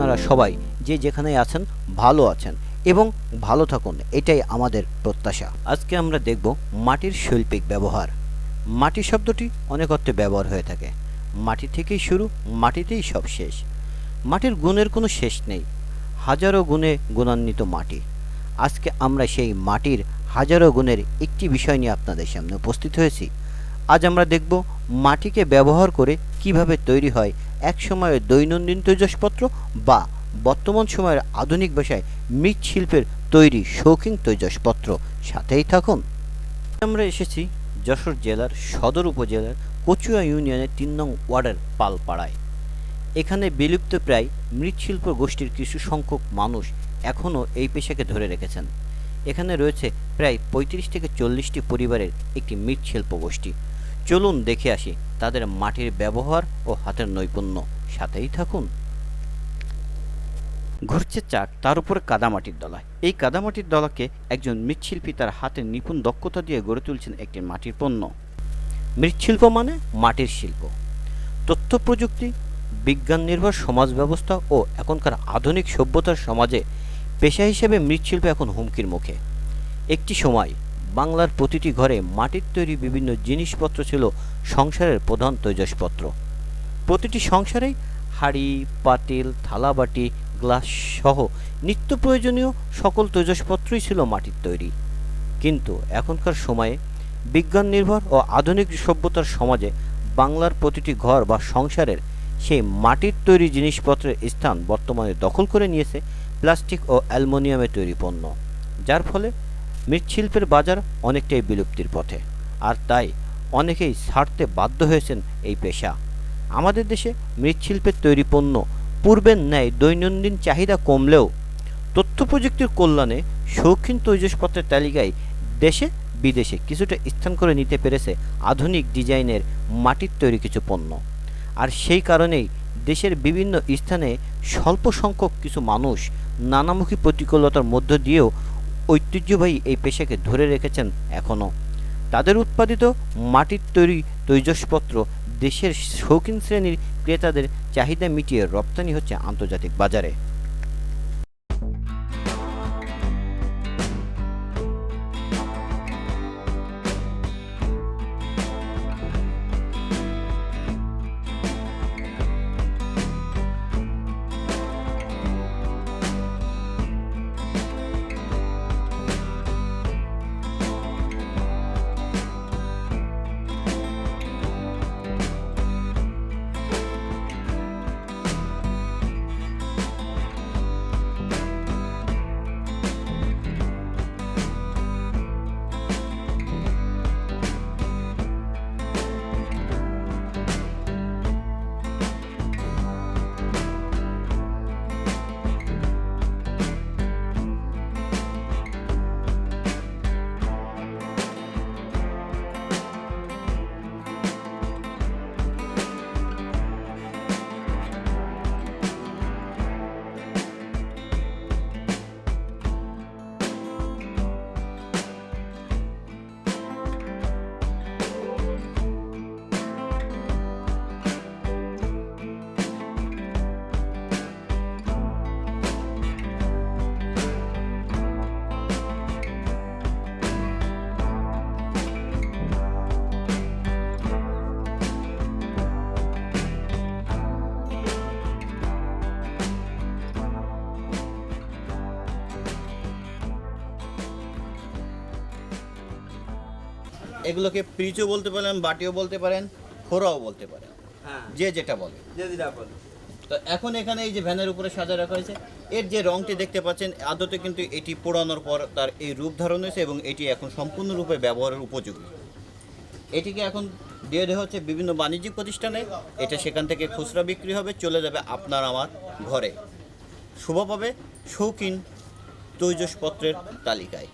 আপনারা সবাই যে যেখানেই আছেন ভালো আছেন এবং ভালো থাকুন, এটাই আমাদের প্রত্যাশা। আজকে আমরা দেখব মাটির শৈল্পিক ব্যবহার। মাটি শব্দটি অনেক অর্থে ব্যবহার হয়ে থাকে। মাটি থেকেই শুরু, মাটিতেই সব শেষ। মাটির গুণের কোনো শেষ নেই, হাজারো গুণে গুণান্বিত মাটি। আজকে আমরা সেই মাটির হাজারো গুণের একটি বিষয় নিয়ে আপনাদের সামনে উপস্থিত হয়েছি। আজ আমরা দেখব মাটিকে ব্যবহার করে কিভাবে তৈরি হয় একসময়ের দৈনন্দিন তৈজসপত্র বা বর্তমান সময়ের আধুনিক ভাষায় মৃৎশিল্পের তৈরি শৌখিন তৈজসপত্র। সাথেই থাকুন। আমরা এসেছি যশোর জেলার সদর উপজেলার কচুয়া ইউনিয়নের ৩ নং ওয়ার্ডের পালপাড়ায়। এখানে বিলুপ্ত প্রায় মৃৎশিল্প গোষ্ঠীর কিছু সংখ্যক মানুষ এখনও এই পেশাকে ধরে রেখেছেন। এখানে রয়েছে প্রায় ৩৫ থেকে ৪০টি পরিবারের একটি মৃৎশিল্প গোষ্ঠী। চলুন দেখে আসি তাদের মাটির ব্যবহার ও হাতের নৈপুণ্য। সাথেই থাকুন। ঘুরছে চাক, তার উপরে কাদামাটির দলা। এই কাদামাটির দলাকে একজন মৃৎশিল্পী তার হাতের নিপুণ দক্ষতা দিয়ে গড়ে তুলছেন একটি মাটির পণ্য। মৃৎশিল্প মানে মাটির শিল্প। তথ্য প্রযুক্তি, বিজ্ঞান নির্ভর সমাজ ব্যবস্থা ও এখনকার আধুনিক সভ্যতার সমাজে পেশা হিসেবে মৃৎশিল্প এখন হুমকির মুখে। একটি সময় বাংলার প্রতিটি ঘরে মাটির তৈরি বিভিন্ন জিনিসপত্র ছিল সংসারের প্রধান তৈজসপত্র। প্রতিটি সংসারেই হাঁড়ি, পাতিল, থালাবাটি, গ্লাস সহ নিত্য প্রয়োজনীয় সকল তৈজসপত্রই ছিল মাটির তৈরি। কিন্তু এখনকার সময়ে বিজ্ঞান নির্ভর ও আধুনিক সভ্যতার সমাজে বাংলার প্রতিটি ঘর বা সংসারের সেই মাটির তৈরি জিনিসপত্রের স্থান বর্তমানে দখল করে নিয়েছে প্লাস্টিক ও অ্যালুমিনিয়ামের তৈরি পণ্য, যার ফলে মৃৎশিল্পের বাজার অনেকটাই বিলুপ্তির পথে। আর তাই অনেকেই ছাড়তে বাধ্য হয়েছেন এই পেশা। আমাদের দেশে মৃৎশিল্পের তৈরি পণ্য পূর্বের ন্যায় দৈনন্দিন চাহিদা কমলেও তথ্য প্রযুক্তির কল্যাণে শৌখিন তৈজসপত্রের তালিকায় দেশে বিদেশে কিছুটা স্থান করে নিতে পেরেছে আধুনিক ডিজাইনের মাটির তৈরি কিছু পণ্য। আর সেই কারণেই দেশের বিভিন্ন স্থানে স্বল্প সংখ্যক কিছু মানুষ নানামুখী প্রতিকূলতার মধ্য দিয়েও ঐতিহ্যবাহী এই পেশাকে ধরে রেখেছেন এখনও। তাদের উৎপাদিত মাটির তৈরি তৈজসপত্র দেশের শৌখিন শ্রেণীর ক্রেতাদের চাহিদা মিটিয়ে রপ্তানি হচ্ছে আন্তর্জাতিক বাজারে। এগুলোকে পিচও বলতে পারেন, বাটিও বলতে পারেন, খোরাও বলতে পারেন, যে যেটা বলে। তো এখন এখানে এই যে ভ্যানের উপরে সাজা রাখা হয়েছে, এর যে রংটি দেখতে পাচ্ছেন আদতে কিন্তু এটি পোড়ানোর পর তার এই রূপ ধারণ হয়েছে এবং এটি এখন সম্পূর্ণরূপে ব্যবহারের উপযোগী। এটিকে এখন দিয়ে দেওয়া হচ্ছে বিভিন্ন বাণিজ্যিক প্রতিষ্ঠানে। এটা সেখান থেকে খুচরা বিক্রি হবে, চলে যাবে আপনার আমার ঘরে, শুভ পাবে শৌখিন তৈজসপত্রের তালিকায়।